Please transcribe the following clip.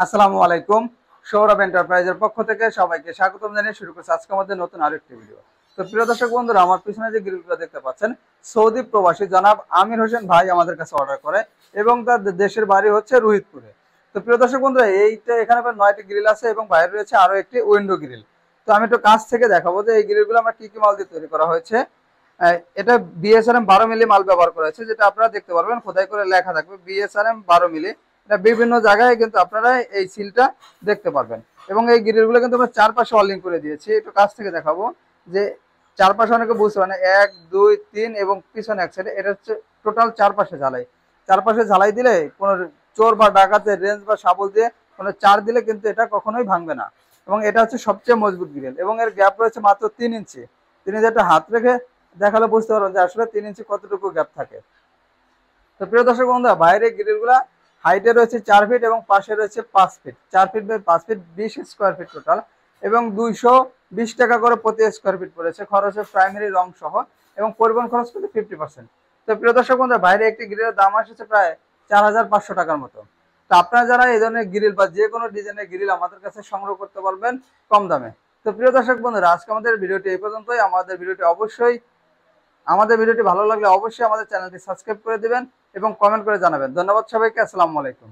আসসালামু আলাইকুম। সৌরভ এন্টারপ্রাইজের পক্ষ থেকে সবাইকে স্বাগতম জানিয়ে শুরু করছি আজকে আমাদের নতুন আরেকটি ভিডিও। তো প্রিয় দর্শক বন্ধুরা, আমার পিছনে যে গ্রিলগুলো দেখতে পাচ্ছেন, সৌদি প্রবাসী জনাব আমির হোসেন ভাই আমাদের কাছে অর্ডার করে এবং তার দেশের বাড়ি হচ্ছে রোহিতপুরে। তো প্রিয় দর্শক বন্ধুরা, এইটা এখানে প্রায় 9টি গ্রিল আছে এবং বাইরে রয়েছে আরো একটি উইন্ডো গ্রিল। তো আমি একটু কাছ থেকে দেখাবো যে এই গ্রিলগুলো আমরা কি কি মাল দিয়ে তৈরি করা হয়েছে। এটা বিএসআরএম 12 মিলি মাল ব্যবহার করা হয়েছে, যেটা আপনারা দেখতে পারবেন খোদাই করে লেখা থাকবে বিএসআরএম 12 মিলি। এটা বিভিন্ন জায়গায় কিন্তু আপনারা এই সিলটা দেখতে পারবেন। এবং এই গ্রিলগুলো কিন্তু আমরা চারপাশে ওয়ার্লিং করে দিয়েছি, একটু কাছ থেকে দেখাবো যে চারপাশে অনেকে বুঝতে পারে 1 2 3 এবং পিছনে এক সাইডে, এটা হচ্ছে টোটাল চারপাশে ঝালাই। চারপাশে ঝালাই দিলে কোনো চোর বা ডাকাতের রেঞ্জ বা শাবল দিয়ে কোনো চার দিলে কিন্তু এটা কখনোই ভাঙবে না। এবং এটা হচ্ছে সবচেয়ে মজবুত গ্রিল এবং এর গ্যাপ রয়েছে মাত্র 3 ইঞ্চি। 3 ইঞ্চি একটা হাত রেখে দেখালে বুঝতে পারবেন যে আসলে 3 ইঞ্চি কতটুকু গ্যাপ থাকে। তো প্রিয় দর্শক বন্ধুরা, বাইরের গ্রিলগুলা হাইটে রয়েছে 4 ফিট এবং পাশে রয়েছে 5 feet. 4 feet by 5 feet 20 square feet total, এবং 220 টাকা করে প্রতি স্কোয়ার ফিট পড়েছে খরচে প্রাইমারি রং সহ, এবং পরিবহন খরচ কিন্তু 50%। তো প্রিয় দর্শক বন্ধুরা, বাইরে একটি গ্রিলের দাম আসছে প্রায় 4,500 টাকার মতো। তো আপনারা যারা এই ধরনের গ্রিল বা যে কোনো ডিজাইনের গ্রিল আমাদের কাছে সংগ্রহ করতে পারবেন কম দামে। তো প্রিয় দর্শক বন্ধুরা, আজকে আমাদের ভিডিওটি এই পর্যন্তই। আমাদের ভিডিওটি ভালো লাগলে অবশ্যই আমাদের চ্যানেলটি সাবস্ক্রাইব করে দিবেন এবং কমেন্ট করে জানাবেন। ধন্যবাদ সবাইকে। আসসালামু আলাইকুম।